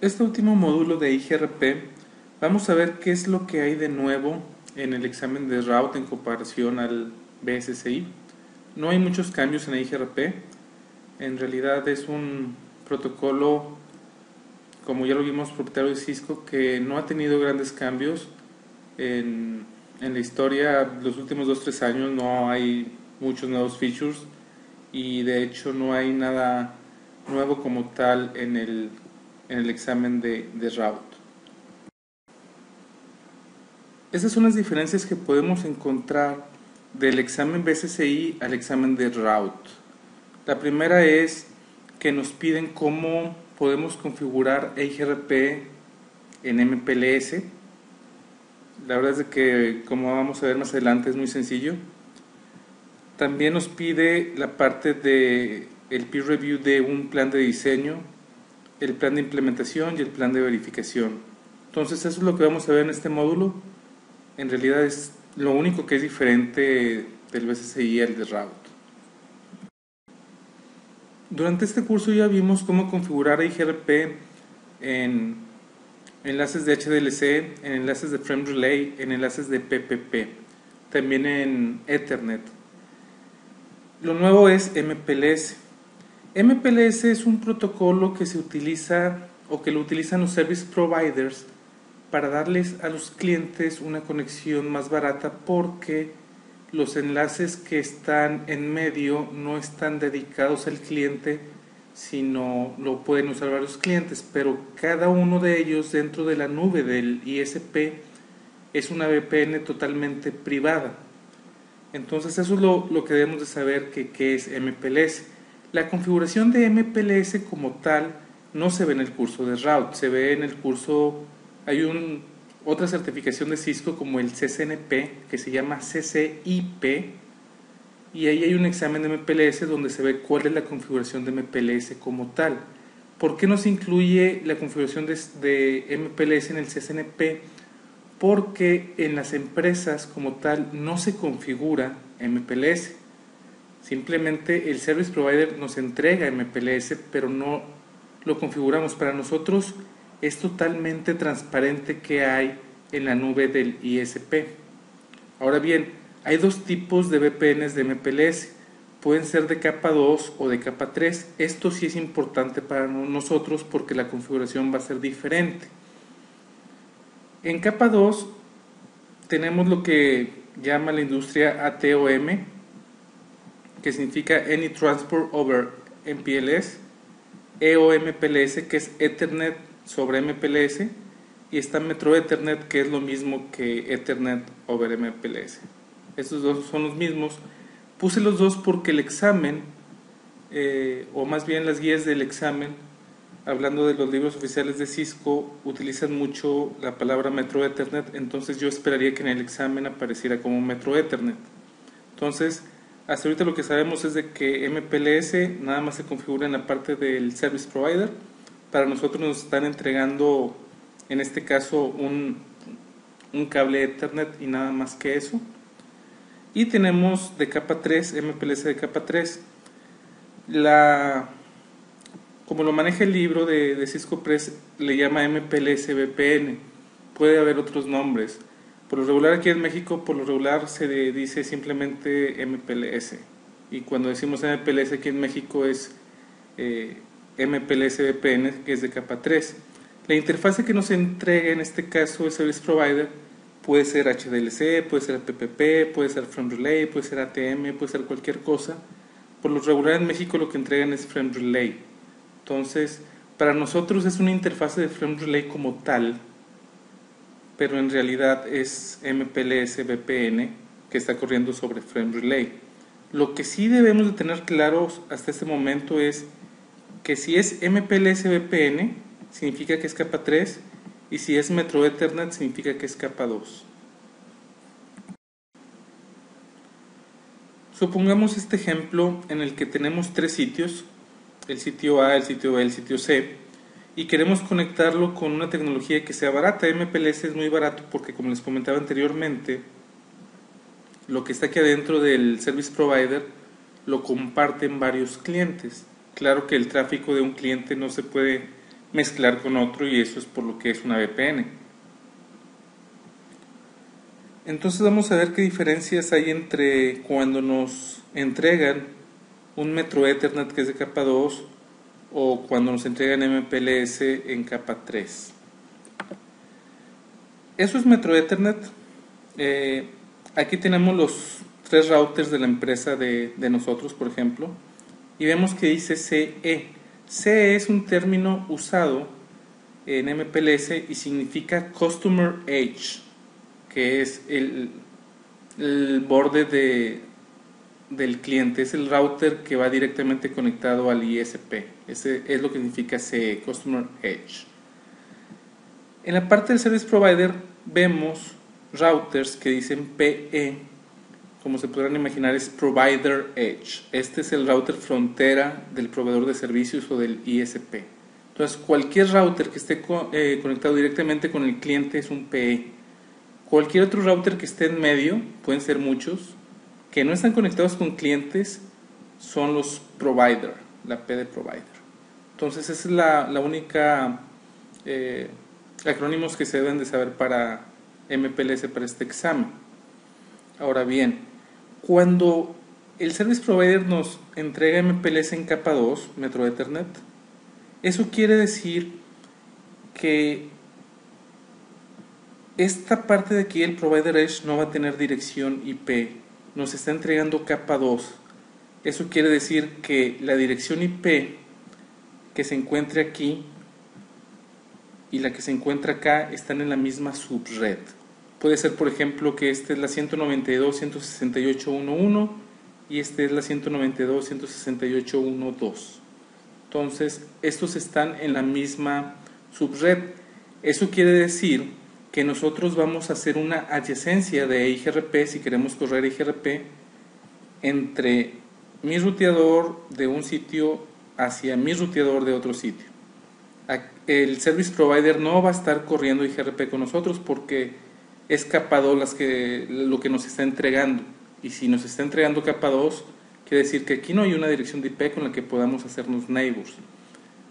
este último módulo de IGRP vamos a ver qué es lo que hay de nuevo en el examen de route en comparación al BSSI. No hay muchos cambios en IGRP, en realidad es un protocolo, como ya lo vimos, propietario de Cisco, que no ha tenido grandes cambios en la historia. Los últimos 2-3 años no hay muchos nuevos features y de hecho no hay nada nuevo como tal en el examen de route. Esas son las diferencias que podemos encontrar del examen BSSI al examen de route. La primera es que nos piden cómo podemos configurar IGRP en MPLS. La verdad es de que, como vamos a ver más adelante, es muy sencillo. También nos pide la parte de el peer review de un plan de diseño, el plan de implementación y el plan de verificación. Entonces eso es lo que vamos a ver en este módulo. En realidad es lo único que es diferente del BSSI al de route. Durante este curso ya vimos cómo configurar IGRP en enlaces de HDLC, en enlaces de Frame Relay, en enlaces de PPP, también en Ethernet. Lo nuevo es MPLS. MPLS es un protocolo que se utiliza o que lo utilizan los service providers para darles a los clientes una conexión más barata, porque los enlaces que están en medio no están dedicados al cliente, sino lo pueden usar varios clientes, pero cada uno de ellos dentro de la nube del ISP es una VPN totalmente privada. Entonces eso es lo que debemos de saber que es MPLS. La configuración de MPLS como tal no se ve en el curso de route, se ve en el curso. Hay otra certificación de Cisco como el CCNP, que se llama CCIP, y ahí hay un examen de MPLS donde se ve cuál es la configuración de MPLS como tal. ¿Por qué no se incluye la configuración de MPLS en el CCNP? Porque en las empresas como tal no se configura MPLS. Simplemente el service provider nos entrega MPLS, pero no lo configuramos. Para nosotros es totalmente transparente que hay en la nube del ISP. Ahora bien, hay dos tipos de VPNs de MPLS. Pueden ser de capa 2 o de capa 3. Esto sí es importante para nosotros porque la configuración va a ser diferente. En capa 2 tenemos lo que llama la industria ATOM, que significa Any Transport over MPLS, EOMPLS, que es Ethernet sobre MPLS, y está Metro Ethernet, que es lo mismo que Ethernet over MPLS. Estos dos son los mismos. Puse los dos porque el examen, o más bien las guías del examen, hablando de los libros oficiales de Cisco, utilizan mucho la palabra Metro Ethernet, entonces yo esperaría que en el examen apareciera como Metro Ethernet. Entonces, hasta ahorita lo que sabemos es de que MPLS nada más se configura en la parte del Service Provider. Para nosotros nos están entregando, en este caso, un cable Ethernet y nada más que eso. Y tenemos de capa 3, MPLS de capa 3. Como lo maneja el libro de Cisco Press, le llama MPLS VPN. Puede haber otros nombres. Por lo regular aquí en México, por lo regular se dice simplemente MPLS. Y cuando decimos MPLS aquí en México es MPLS VPN, que es de capa 3. La interfase que nos entrega en este caso el Service Provider puede ser HDLC, puede ser PPP, puede ser Frame Relay, puede ser ATM, puede ser cualquier cosa. Por lo regular en México lo que entregan es Frame Relay. Entonces, para nosotros es una interfase de Frame Relay como tal, pero en realidad es MPLS VPN que está corriendo sobre Frame Relay. Lo que sí debemos de tener claros hasta este momento es que si es MPLS VPN significa que es capa 3, y si es Metro Ethernet significa que es capa 2. Supongamos este ejemplo en el que tenemos tres sitios, el sitio A, el sitio B, el sitio C, y queremos conectarlo con una tecnología que sea barata. MPLS es muy barato porque, como les comentaba anteriormente, lo que está aquí adentro del Service Provider lo comparten varios clientes. Claro que el tráfico de un cliente no se puede mezclar con otro, y eso es por lo que es una VPN. Entonces vamos a ver qué diferencias hay entre cuando nos entregan un Metro Ethernet que es de capa 2 o cuando nos entregan MPLS en capa 3. Eso es Metro Ethernet. Aquí tenemos los 3 routers de la empresa de nosotros, por ejemplo, y vemos que dice CE. CE es un término usado en MPLS y significa Customer Edge, que es el borde del cliente, es el router que va directamente conectado al ISP. Ese es lo que significa CE, Customer Edge. En la parte del Service Provider vemos routers que dicen PE, como se podrán imaginar es Provider Edge. Este es el router frontera del proveedor de servicios o del ISP. Entonces cualquier router que esté conectado directamente con el cliente es un PE. Cualquier otro router que esté en medio, pueden ser muchos, que no están conectados con clientes, son los provider, la P de provider. Entonces esa es la única acrónimos que se deben de saber para MPLS, para este examen. Ahora bien, cuando el Service Provider nos entrega MPLS en capa 2, Metro Ethernet, eso quiere decir que esta parte de aquí, el Provider Edge, no va a tener dirección IP. Nos está entregando capa 2. Eso quiere decir que la dirección IP que se encuentre aquí y la que se encuentra acá están en la misma subred. Puede ser, por ejemplo, que esta es la 192.168.1.1 y esta es la 192.168.1.2. Entonces, estos están en la misma subred. Eso quiere decir que nosotros vamos a hacer una adyacencia de IGRP, si queremos correr IGRP, entre mi ruteador de un sitio hacia mi ruteador de otro sitio. El Service Provider no va a estar corriendo IGRP con nosotros porque es capa 2 lo que nos está entregando. Y si nos está entregando capa 2, quiere decir que aquí no hay una dirección de IP con la que podamos hacernos neighbors.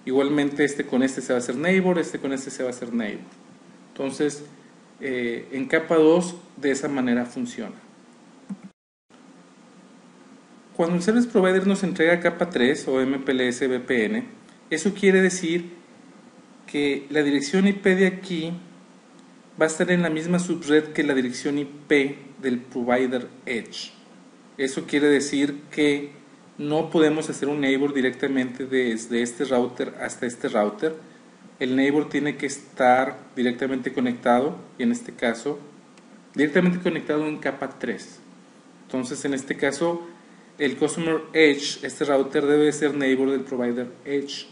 Igualmente este con este se va a hacer neighbor, este con este se va a hacer neighbor. Entonces, en capa 2 de esa manera funciona. Cuando el Service Provider nos entrega capa 3 o MPLS VPN, eso quiere decir que la dirección IP de aquí va a estar en la misma subred que la dirección IP del Provider Edge. Eso quiere decir que no podemos hacer un neighbor directamente desde este router hasta este router. El neighbor tiene que estar directamente conectado, y en este caso directamente conectado en capa 3. Entonces en este caso el Customer Edge, este router debe ser neighbor del Provider Edge.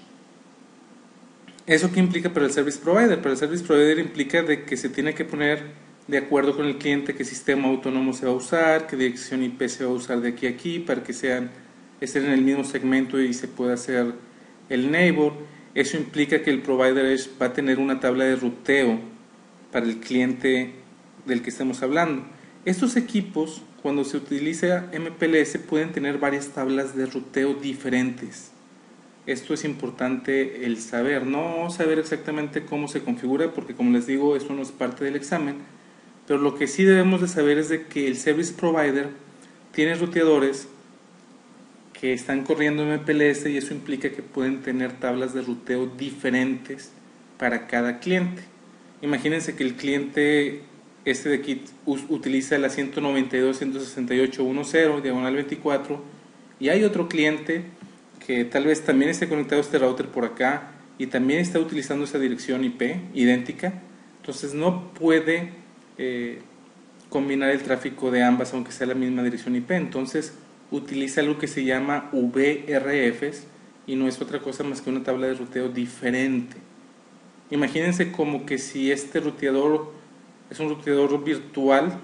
¿Eso qué implica para el Service Provider? Para el Service Provider implica de que se tiene que poner de acuerdo con el cliente qué sistema autónomo se va a usar, qué dirección IP se va a usar de aquí a aquí para que estén en el mismo segmento y se pueda hacer el neighbor. Eso implica que el Provider Edge va a tener una tabla de ruteo para el cliente del que estamos hablando. Estos equipos, cuando se utiliza MPLS, pueden tener varias tablas de ruteo diferentes. Esto es importante el saber, no saber exactamente cómo se configura, porque como les digo, eso no es parte del examen, pero lo que sí debemos de saber es de que el Service Provider tiene ruteadores que están corriendo MPLS y eso implica que pueden tener tablas de ruteo diferentes para cada cliente. Imagínense que el cliente este de aquí utiliza la 192.168.1.0 diagonal 24 y hay otro cliente que tal vez también esté conectado a este router por acá y también está utilizando esa dirección IP idéntica. Entonces no puede combinar el tráfico de ambas aunque sea la misma dirección IP. Entonces utiliza algo que se llama VRFs y no es otra cosa más que una tabla de ruteo diferente. Imagínense como que si este ruteador es un ruteador virtual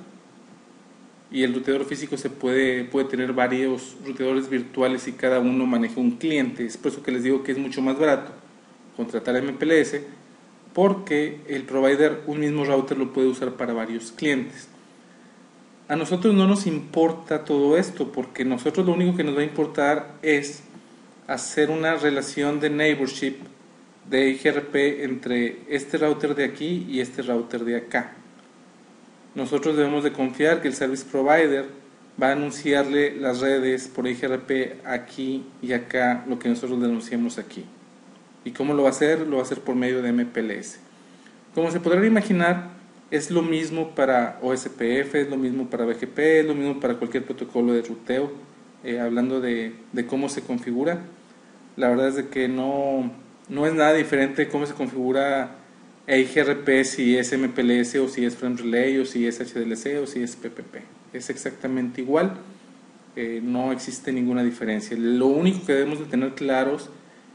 y el ruteador físico puede tener varios ruteadores virtuales y cada uno maneja un cliente. Es por eso que les digo que es mucho más barato contratar MPLS, porque el provider, un mismo router lo puede usar para varios clientes. A nosotros no nos importa todo esto, porque nosotros lo único que nos va a importar es hacer una relación de neighborship de EIGRP entre este router de aquí y este router de acá. Nosotros debemos de confiar que el Service Provider va a anunciarle las redes por EIGRP aquí y acá, lo que nosotros denunciamos aquí. ¿Y cómo lo va a hacer? Lo va a hacer por medio de MPLS. Como se podrán imaginar, es lo mismo para OSPF, es lo mismo para BGP, es lo mismo para cualquier protocolo de ruteo. Hablando de cómo se configura, la verdad es de que no es nada diferente cómo se configura EIGRP, si es MPLS o si es Frame Relay o si es HDLC o si es PPP. Es exactamente igual, no existe ninguna diferencia. Lo único que debemos de tener claros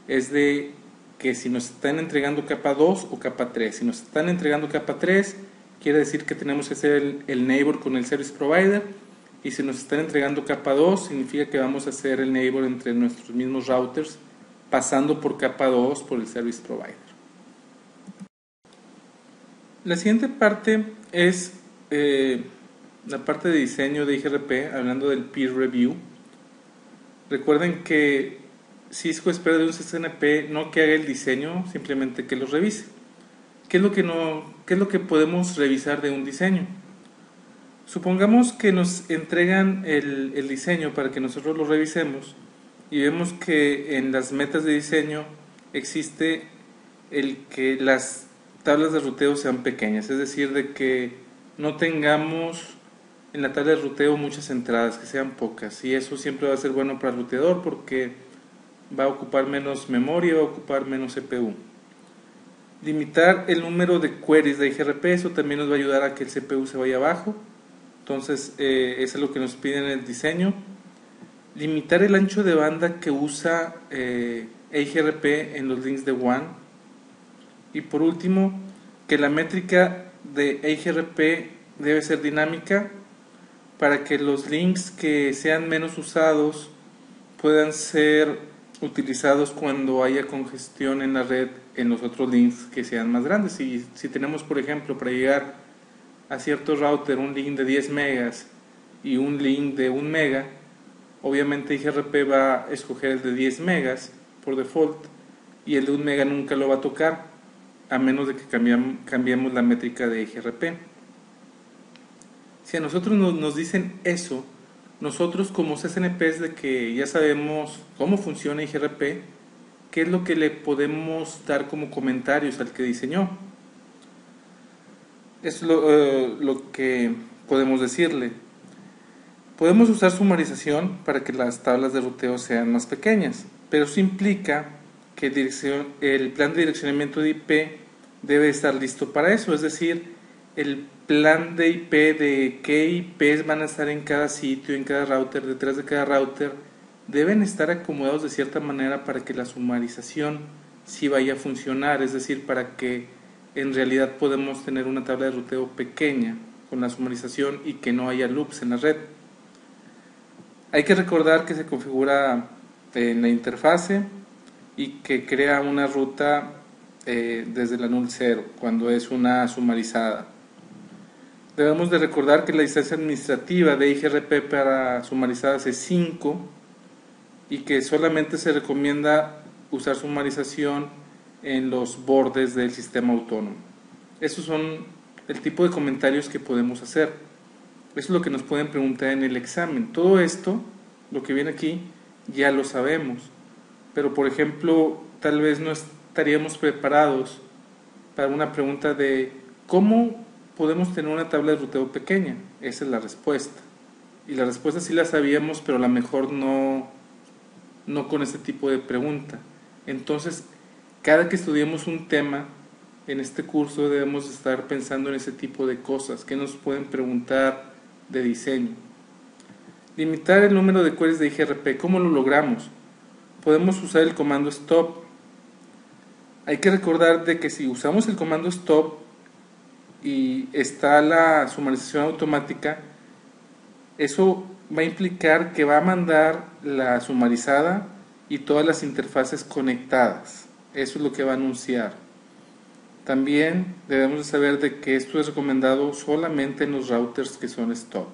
es de que si nos están entregando capa 2 o capa 3. Si nos están entregando capa 3, quiere decir que tenemos que hacer el neighbor con el Service Provider, y si nos están entregando capa 2, significa que vamos a hacer el neighbor entre nuestros mismos routers, pasando por capa 2 por el Service Provider. La siguiente parte es la parte de diseño de EIGRP, hablando del peer review. Recuerden que Cisco espera de un CCNP no que haga el diseño, simplemente que lo revise. ¿Qué es lo que podemos revisar de un diseño? Supongamos que nos entregan el diseño para que nosotros lo revisemos y vemos que en las metas de diseño existe el que las tablas de ruteo sean pequeñas, es decir, de que no tengamos en la tabla de ruteo muchas entradas, que sean pocas, y eso siempre va a ser bueno para el ruteador porque va a ocupar menos memoria, va a ocupar menos CPU. Limitar el número de queries de EIGRP, eso también nos va a ayudar a que el CPU se vaya abajo. Entonces, eso es lo que nos piden en el diseño. Limitar el ancho de banda que usa EIGRP en los links de WAN. Y por último, que la métrica de EIGRP debe ser dinámica para que los links que sean menos usados puedan ser utilizados cuando haya congestión en la red en los otros links que sean más grandes. Si tenemos, por ejemplo, para llegar a cierto router un link de 10 megas y un link de 1 mega, obviamente EIGRP va a escoger el de 10 megas por default y el de 1 mega nunca lo va a tocar a menos de que cambiemos la métrica de EIGRP. Si a nosotros nos dicen eso, nosotros como CCNPs de que ya sabemos cómo funciona EIGRP, ¿qué es lo que le podemos dar como comentarios al que diseñó? Es lo que podemos decirle. Podemos usar sumarización para que las tablas de ruteo sean más pequeñas, pero eso implica que el plan de direccionamiento de IP debe estar listo para eso, es decir, el plan de IP de qué IPs van a estar en cada sitio, en cada router, detrás de cada router, deben estar acomodados de cierta manera para que la sumarización sí vaya a funcionar, es decir, para que en realidad podemos tener una tabla de ruteo pequeña con la sumarización y que no haya loops en la red. Hay que recordar que se configura en la interfase y que crea una ruta desde la null 0 cuando es una sumarizada. Debemos de recordar que la distancia administrativa de EIGRP para sumarizadas es 5 y que solamente se recomienda usar sumarización en los bordes del sistema autónomo. Esos son el tipo de comentarios que podemos hacer. Eso es lo que nos pueden preguntar en el examen. Todo esto, lo que viene aquí, ya lo sabemos. Pero, por ejemplo, tal vez no estaríamos preparados para una pregunta de ¿cómo podemos tener una tabla de ruteo pequeña? Esa es la respuesta. Y la respuesta sí la sabíamos, pero a lo mejor no con este tipo de pregunta. Entonces, cada que estudiemos un tema en este curso debemos estar pensando en ese tipo de cosas que nos pueden preguntar de diseño. Limitar el número de queries de EIGRP. ¿Cómo lo logramos? Podemos usar el comando stop. Hay que recordar de que si usamos el comando stop y está la sumarización automática, eso va a implicar que va a mandar la sumarizada y todas las interfaces conectadas. Eso es lo que va a anunciar. También debemos de saber de que esto es recomendado solamente en los routers que son stop.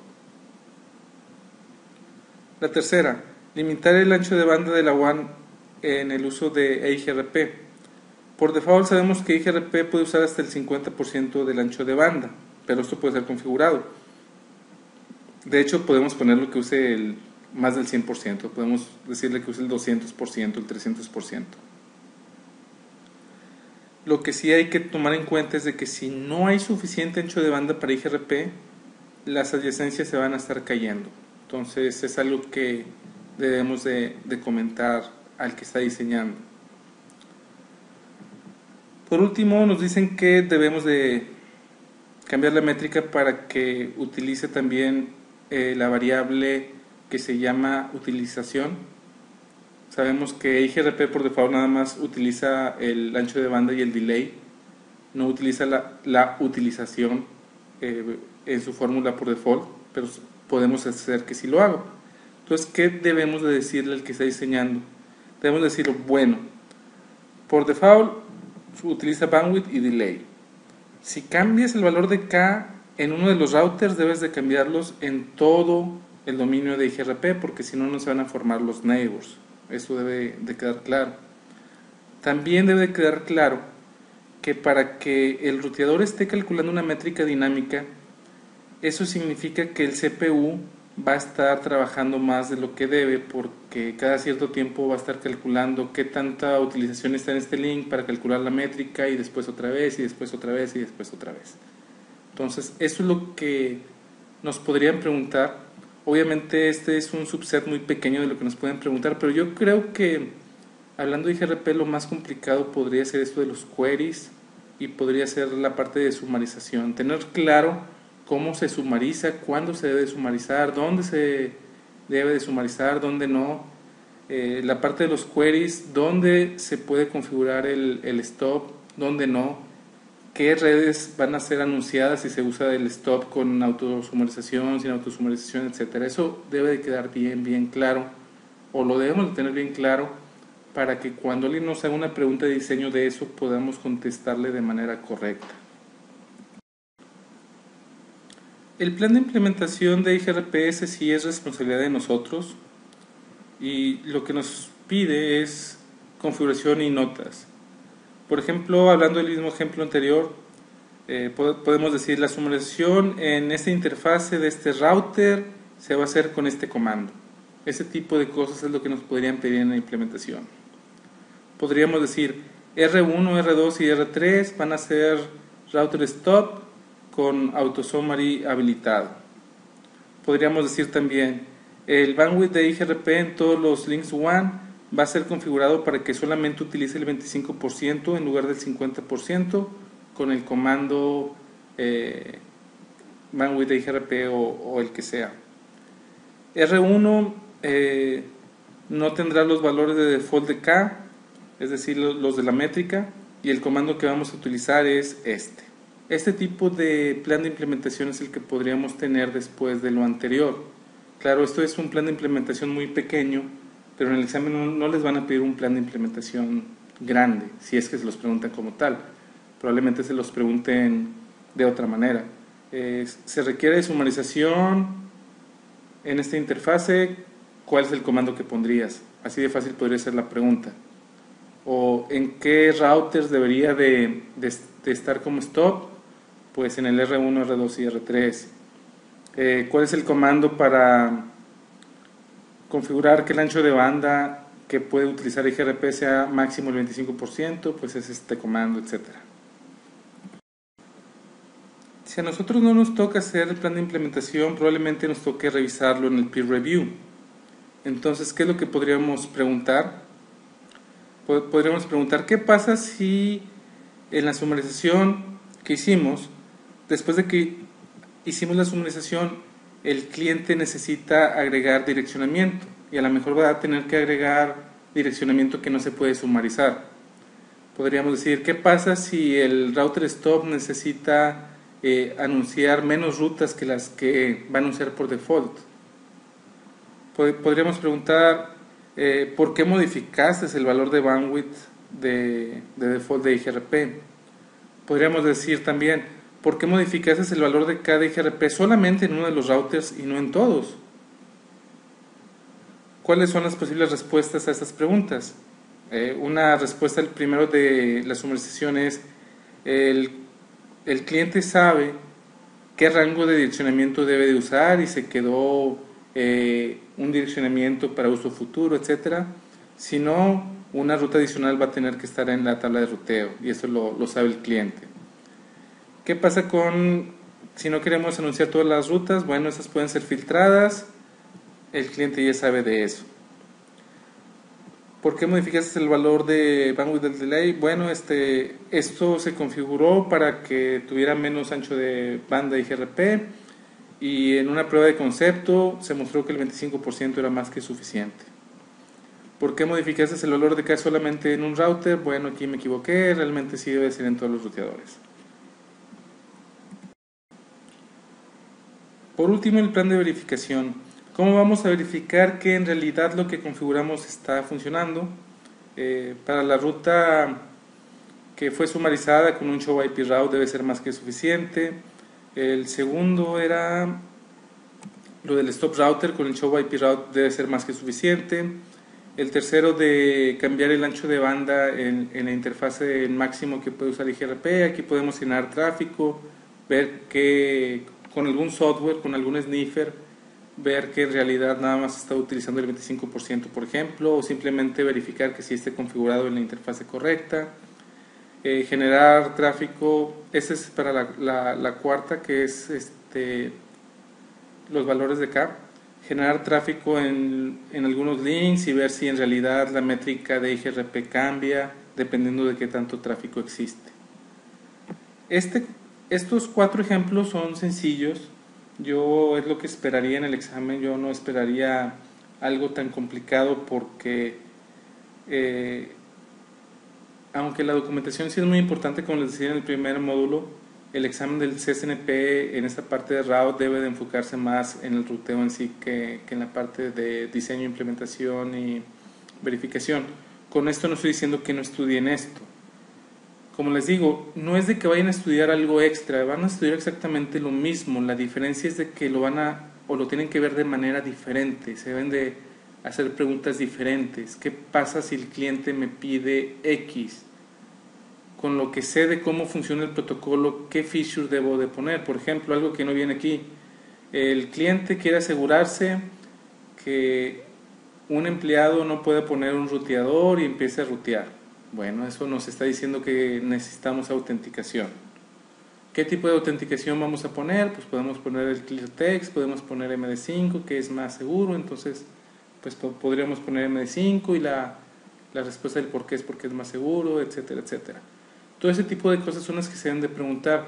La tercera, limitar el ancho de banda de la WAN en el uso de EIGRP. Por default sabemos que IGRP puede usar hasta el 50% del ancho de banda, pero esto puede ser configurado. De hecho, podemos ponerlo que use más del 100%, podemos decirle que use el 200%, el 300%. Lo que sí hay que tomar en cuenta es de que si no hay suficiente ancho de banda para IGRP, las adyacencias se van a estar cayendo. Entonces es algo que debemos de comentar al que está diseñando. Por último, nos dicen que debemos de cambiar la métrica para que utilice también la variable que se llama utilización. Sabemos que IGRP por default nada más utiliza el ancho de banda y el delay, no utiliza la utilización en su fórmula por default, pero podemos hacer que sí lo haga. Entonces, ¿qué debemos de decirle al que está diseñando? Debemos decirlo, bueno, por default utiliza bandwidth y delay. Si cambias el valor de K en uno de los routers, debes de cambiarlos en todo el dominio de IGRP, porque si no, no se van a formar los neighbors. Eso debe de quedar claro. También debe de quedar claro que para que el ruteador esté calculando una métrica dinámica, eso significa que el CPU va a estar trabajando más de lo que debe, porque cada cierto tiempo va a estar calculando qué tanta utilización está en este link para calcular la métrica, y después otra vez, y después otra vez, y después otra vez. Entonces, eso es lo que nos podrían preguntar. Obviamente este es un subset muy pequeño de lo que nos pueden preguntar, pero yo creo que hablando de IGRP lo más complicado podría ser esto de los queries, y podría ser la parte de sumarización. Tener claro cómo se sumariza, cuándo se debe sumarizar, dónde se debe de sumarizar, dónde no. La parte de los queries, dónde se puede configurar el stop, dónde no. Qué redes van a ser anunciadas si se usa el stop con autosumarización, sin autosumarización, etcétera. Eso debe de quedar bien claro, o lo debemos de tener bien claro, para que cuando alguien nos haga una pregunta de diseño de eso, podamos contestarle de manera correcta. El plan de implementación de IGRP sí es responsabilidad de nosotros, y lo que nos pide es configuración y notas. Por ejemplo, hablando del mismo ejemplo anterior, podemos decir la sumarización en esta interfase de este router se va a hacer con este comando. Ese tipo de cosas es lo que nos podrían pedir en la implementación. Podríamos decir R1, R2 y R3 van a ser router stop con autosummary habilitado. Podríamos decir también el bandwidth de IGRP en todos los links WAN va a ser configurado para que solamente utilice el 25% en lugar del 50% con el comando bandwidth de IGRP o el que sea. R1 no tendrá los valores de default de K, es decir, los de la métrica, y el comando que vamos a utilizar es este. Este tipo de plan de implementación es el que podríamos tener después de lo anterior. Claro, esto es un plan de implementación muy pequeño, pero en el examen no les van a pedir un plan de implementación grande, si es que se los preguntan como tal. Probablemente se los pregunten de otra manera. Se requiere sumarización en esta interfase, ¿cuál es el comando que pondrías? Así de fácil podría ser la pregunta. O ¿en qué routers debería de estar como stop? Pues en el R1, R2 y R3. ¿Cuál es el comando para configurar que el ancho de banda que puede utilizar IGRP sea máximo el 25%? Pues es este comando, etcétera. Si a nosotros no nos toca hacer el plan de implementación, probablemente nos toque revisarlo en el peer review. Entonces, ¿qué es lo que podríamos preguntar? Podríamos preguntar, ¿qué pasa si en la sumarización que hicimos, después de que hicimos la sumarización, el cliente necesita agregar direccionamiento, y a lo mejor va a tener que agregar direccionamiento que no se puede sumarizar? Podríamos decir, ¿qué pasa si el router stop necesita anunciar menos rutas que las que va a anunciar por default? Podríamos preguntar, ¿por qué modificaste el valor de bandwidth de default de IGRP? Podríamos decir también, ¿por qué modificaste el valor de cada IGRP solamente en uno de los routers y no en todos? ¿Cuáles son las posibles respuestas a estas preguntas? Una respuesta al primero de la sumarización es el, el cliente sabe qué rango de direccionamiento debe de usar y se quedó un direccionamiento para uso futuro, etcétera. Si no, una ruta adicional va a tener que estar en la tabla de ruteo y eso lo sabe el cliente. ¿Qué pasa con si no queremos anunciar todas las rutas? Bueno, esas pueden ser filtradas, el cliente ya sabe de eso. ¿Por qué modificaste el valor de bandwidth del delay? Bueno, esto se configuró para que tuviera menos ancho de banda IGRP y en una prueba de concepto se mostró que el 25% era más que suficiente. ¿Por qué modificaste el valor de K solamente en un router? Bueno, aquí me equivoqué, realmente sí debe ser en todos los ruteadores. Por último, el plan de verificación. ¿Cómo vamos a verificar que en realidad lo que configuramos está funcionando? Para la ruta que fue sumarizada con un show IP route debe ser más que suficiente. El segundo era lo del stop router con el show IP route debe ser más que suficiente. El tercero de cambiar el ancho de banda en la interfase máximo que puede usar IGRP. Aquí podemos llenar tráfico, ver que con algún software, con algún sniffer, ver que en realidad nada más está utilizando el 25%, por ejemplo, o simplemente verificar que sí esté configurado en la interfase correcta. Generar tráfico, esa es para la cuarta, que es los valores de K. Generar tráfico en algunos links y ver si en realidad la métrica de IGRP cambia dependiendo de qué tanto tráfico existe. Estos 4 ejemplos son sencillos. Yo es lo que esperaría en el examen. Yo no esperaría algo tan complicado porque aunque la documentación sí es muy importante, como les decía en el primer módulo, el examen del CSNP en esta parte de route debe de enfocarse más en el ruteo en sí que en la parte de diseño, implementación y verificación. Con esto no estoy diciendo que no estudien esto. Como les digo, no es de que vayan a estudiar algo extra, van a estudiar exactamente lo mismo. La diferencia es de que lo tienen que ver de manera diferente, se deben de hacer preguntas diferentes. ¿Qué pasa si el cliente me pide X? Con lo que sé de cómo funciona el protocolo, ¿qué feature debo de poner? Por ejemplo, algo que no viene aquí. El cliente quiere asegurarse que un empleado no puede poner un ruteador y empiece a rutear. Bueno, eso nos está diciendo que necesitamos autenticación. ¿Qué tipo de autenticación vamos a poner? Pues podemos poner el ClearText, podemos poner MD5, que es más seguro. Entonces, pues podríamos poner MD5 y la respuesta del por qué es porque es más seguro, etcétera, etcétera. Todo ese tipo de cosas son las que se deben de preguntar.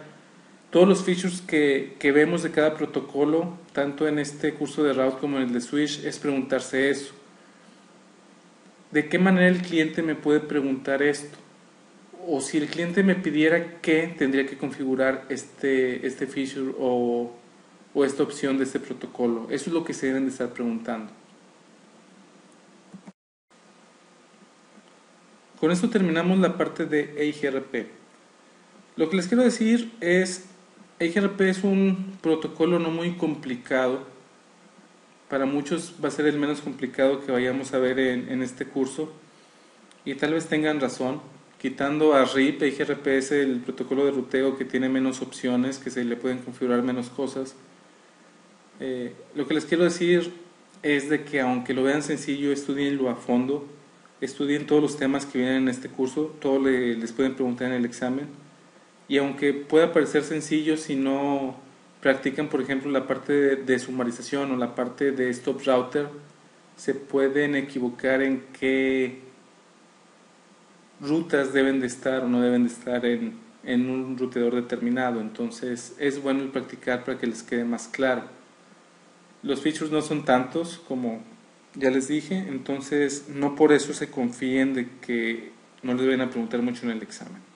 Todos los features que vemos de cada protocolo, tanto en este curso de route como en el de switch, es preguntarse eso. ¿De qué manera el cliente me puede preguntar esto? O si el cliente me pidiera qué, tendría que configurar este feature o esta opción de este protocolo. Eso es lo que se deben de estar preguntando. Con esto terminamos la parte de EIGRP. Lo que les quiero decir es, EIGRP es un protocolo no muy complicado. Para muchos va a ser el menos complicado que vayamos a ver en este curso y tal vez tengan razón. Quitando a RIP, IGRP es el protocolo de ruteo que tiene menos opciones, que se le pueden configurar menos cosas. Lo que les quiero decir es de que aunque lo vean sencillo, estudienlo a fondo, estudien todos los temas que vienen en este curso, todos les pueden preguntar en el examen. Y aunque pueda parecer sencillo, si no practican, por ejemplo, la parte de sumarización o la parte de stop router, se pueden equivocar en qué rutas deben de estar o no deben de estar en un ruteador determinado. Entonces es bueno el practicar para que les quede más claro. Los features no son tantos como ya les dije, entonces no por eso se confíen de que no les vayan a preguntar mucho en el examen.